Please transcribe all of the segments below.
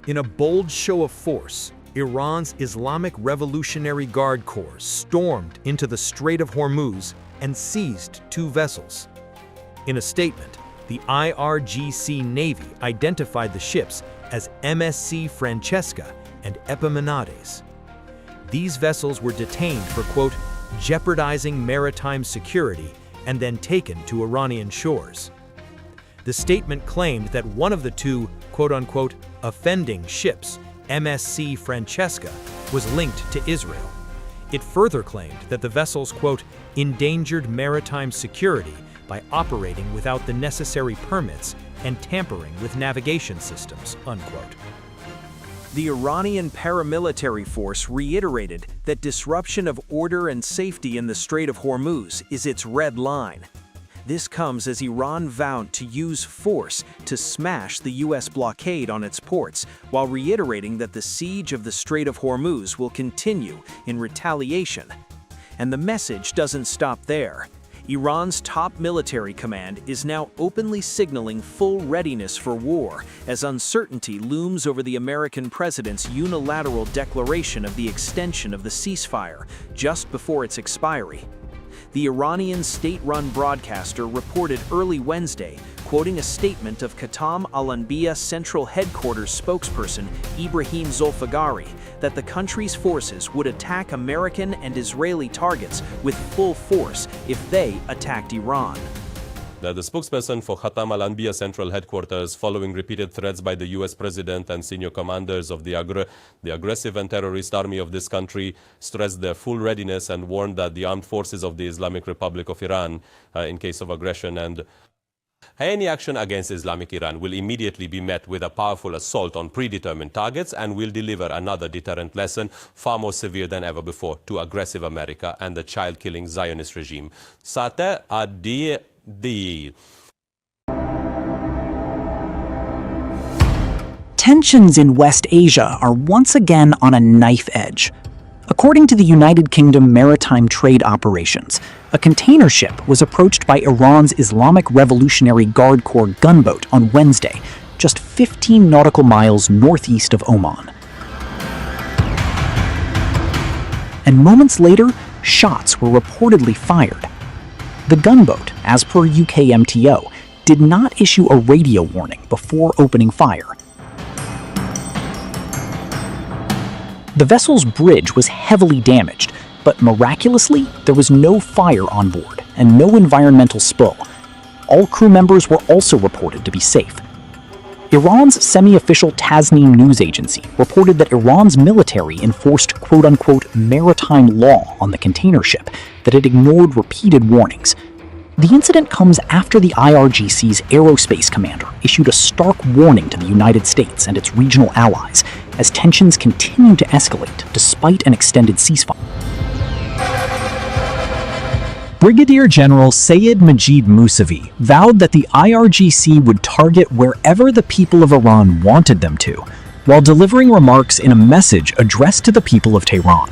In a bold show of force, Iran's Islamic Revolutionary Guard Corps stormed into the Strait of Hormuz and seized 2 vessels. In a statement, the IRGC Navy identified the ships as MSC Francesca and Epaminondas. These vessels were detained for, quote, jeopardizing maritime security and then taken to Iranian shores. The statement claimed that one of the 2, quote-unquote, offending ships, MSC Francesca, was linked to Israel. It further claimed that the vessels, quote, endangered maritime security by operating without the necessary permits and tampering with navigation systems, unquote. The Iranian paramilitary force reiterated that disruption of order and safety in the Strait of Hormuz is its red line. This comes as Iran vowed to use force to smash the U.S. blockade on its ports, while reiterating that the siege of the Strait of Hormuz will continue in retaliation. And the message doesn't stop there. Iran's top military command is now openly signaling full readiness for war as uncertainty looms over the American president's unilateral declaration of the extension of the ceasefire just before its expiry. The Iranian state-run broadcaster reported early Wednesday, quoting a statement of Qatam al-Anbiya Central Headquarters spokesperson Ibrahim Zolfagari, that the country's forces would attack American and Israeli targets with full force if they attacked Iran. The spokesperson for Qatam al-Anbiya Central Headquarters, following repeated threats by the U.S. President and senior commanders of the aggressive and terrorist army of this country, stressed their full readiness and warned that the armed forces of the Islamic Republic of Iran, in case of aggression and any action against Islamic Iran, will immediately be met with a powerful assault on predetermined targets and will deliver another deterrent lesson far more severe than ever before to aggressive America and the child-killing Zionist regime. Sateh Adi. Tensions in West Asia are once again on a knife edge. According to the United Kingdom Maritime Trade Operations, a container ship was approached by Iran's Islamic Revolutionary Guard Corps gunboat on Wednesday, just 15 nautical miles northeast of Oman. And moments later, shots were reportedly fired. The gunboat, as per UK MTO, did not issue a radio warning before opening fire. The vessel's bridge was heavily damaged, but miraculously, there was no fire on board and no environmental spill. All crew members were also reported to be safe. Iran's semi-official Tasnim news agency reported that Iran's military enforced quote-unquote maritime law on the container ship, that it ignored repeated warnings. The incident comes after the IRGC's aerospace commander issued a stark warning to the United States and its regional allies as tensions continue to escalate despite an extended ceasefire. Brigadier General Sayed Majid Musavi vowed that the IRGC would target wherever the people of Iran wanted them to, while delivering remarks in a message addressed to the people of Tehran.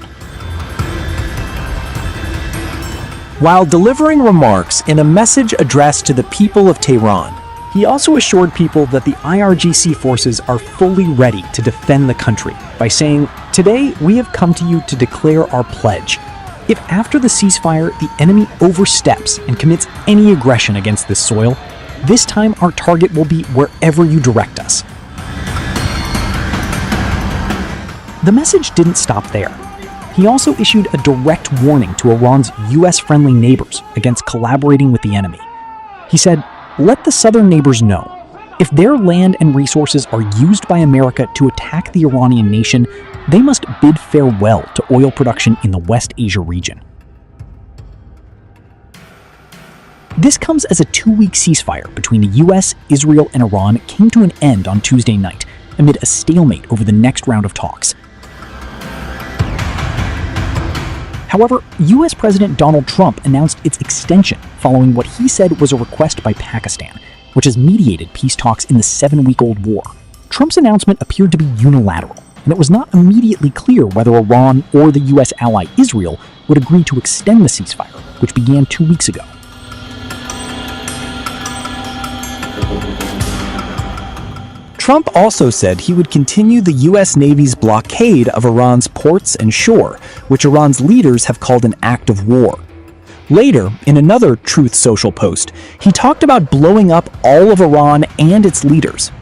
While delivering remarks in a message addressed to the people of Tehran, he also assured people that the IRGC forces are fully ready to defend the country by saying, "Today we have come to you to declare our pledge. If after the ceasefire the enemy oversteps and commits any aggression against this soil, this time our target will be wherever you direct us." The message didn't stop there. He also issued a direct warning to Iran's US-friendly neighbors against collaborating with the enemy. He said, "Let the southern neighbors know, if their land and resources are used by America to attack the Iranian nation, they must bid farewell to oil production in the West Asia region." This comes as a 2-week ceasefire between the US, Israel, and Iran came to an end on Tuesday night amid a stalemate over the next round of talks. However, US President Donald Trump announced its extension following what he said was a request by Pakistan, which has mediated peace talks in the 7-week-old war. Trump's announcement appeared to be unilateral, and it was not immediately clear whether Iran or the US ally Israel would agree to extend the ceasefire, which began 2 weeks ago. Trump also said he would continue the U.S. Navy's blockade of Iran's ports and shore, which Iran's leaders have called an act of war. Later, in another Truth Social post, he talked about blowing up all of Iran and its leaders.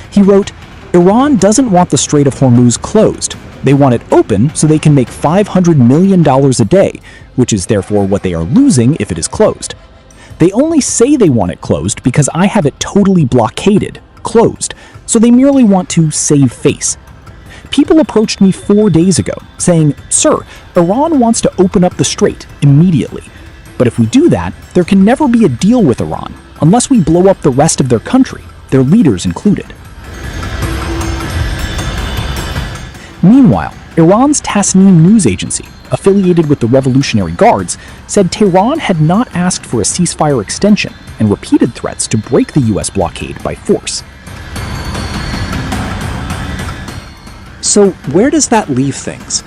He wrote, "Iran doesn't want the Strait of Hormuz closed. They want it open so they can make $500 million a day, which is therefore what they are losing if it is closed. They only say they want it closed because I have it totally blockaded, closed, so they merely want to save face." People approached me 4 days ago saying, "Sir, Iran wants to open up the strait immediately. But if we do that, there can never be a deal with Iran unless we blow up the rest of their country, their leaders included." Meanwhile, Iran's Tasnim news agency, affiliated with the Revolutionary Guards, said Tehran had not asked for a ceasefire extension and repeated threats to break the U.S. blockade by force. So where does that leave things?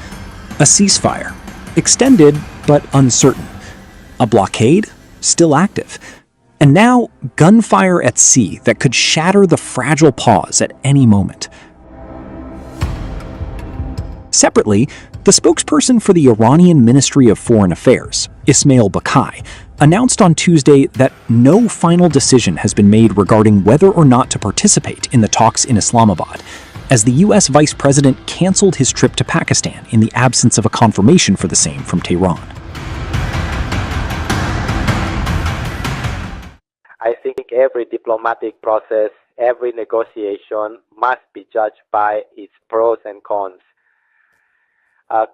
A ceasefire, extended but uncertain. A blockade, still active. And now, gunfire at sea that could shatter the fragile pause at any moment. Separately, the spokesperson for the Iranian Ministry of Foreign Affairs, Ismail Bakai, announced on Tuesday that no final decision has been made regarding whether or not to participate in the talks in Islamabad, as the U.S. Vice President canceled his trip to Pakistan in the absence of a confirmation for the same from Tehran. I think every diplomatic process, every negotiation must be judged by its pros and cons.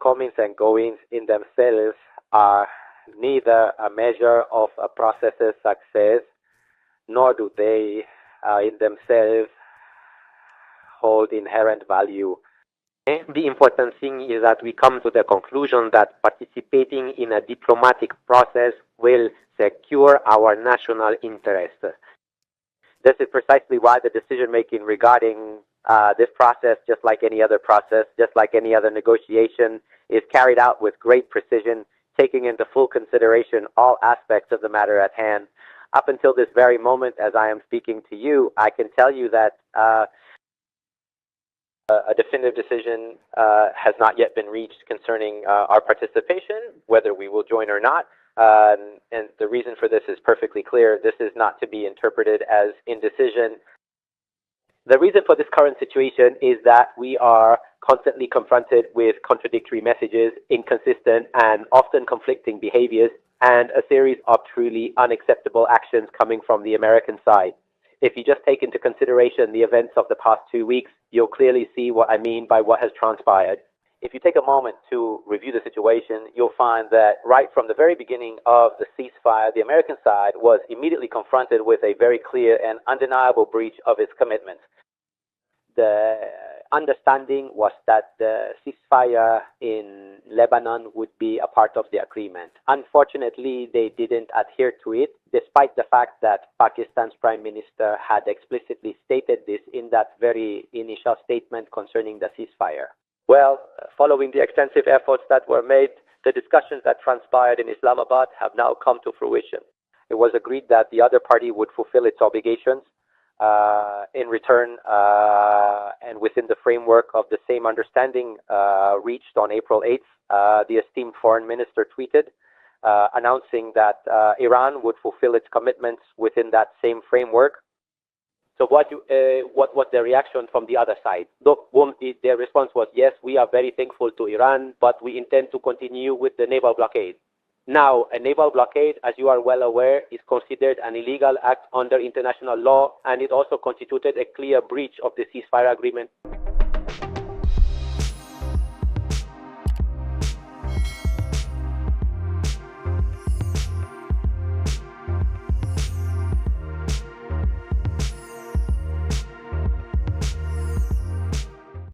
Comings and goings in themselves are neither a measure of a process's success, nor do they in themselves hold inherent value. The important thing is that we come to the conclusion that participating in a diplomatic process will secure our national interest. This is precisely why the decision-making regarding this process, just like any other process, just like any other negotiation, is carried out with great precision, taking into full consideration all aspects of the matter at hand. Up until this very moment, as I am speaking to you, I can tell you that a definitive decision has not yet been reached concerning our participation, whether we will join or not. And the reason for this is perfectly clear. This is not to be interpreted as indecision. The reason for this current situation is that we are constantly confronted with contradictory messages, inconsistent and often conflicting behaviors, and a series of truly unacceptable actions coming from the American side. If you just take into consideration the events of the past 2 weeks, you'll clearly see what I mean by what has transpired. If you take a moment to review the situation, you'll find that right from the very beginning of the ceasefire, the American side was immediately confronted with a very clear and undeniable breach of its commitments. The understanding was that the ceasefire in Lebanon would be a part of the agreement. Unfortunately, they didn't adhere to it, despite the fact that Pakistan's Prime Minister had explicitly stated this in that very initial statement concerning the ceasefire. Well, following the extensive efforts that were made, the discussions that transpired in Islamabad have now come to fruition. It was agreed that the other party would fulfill its obligations in return, and within the framework of the same understanding reached on April 8th, the esteemed foreign minister tweeted, announcing that Iran would fulfill its commitments within that same framework. So what was the reaction from the other side? Look, their response was, yes, we are very thankful to Iran, but we intend to continue with the naval blockade. Now, a naval blockade, as you are well aware, is considered an illegal act under international law, and it also constituted a clear breach of the ceasefire agreement.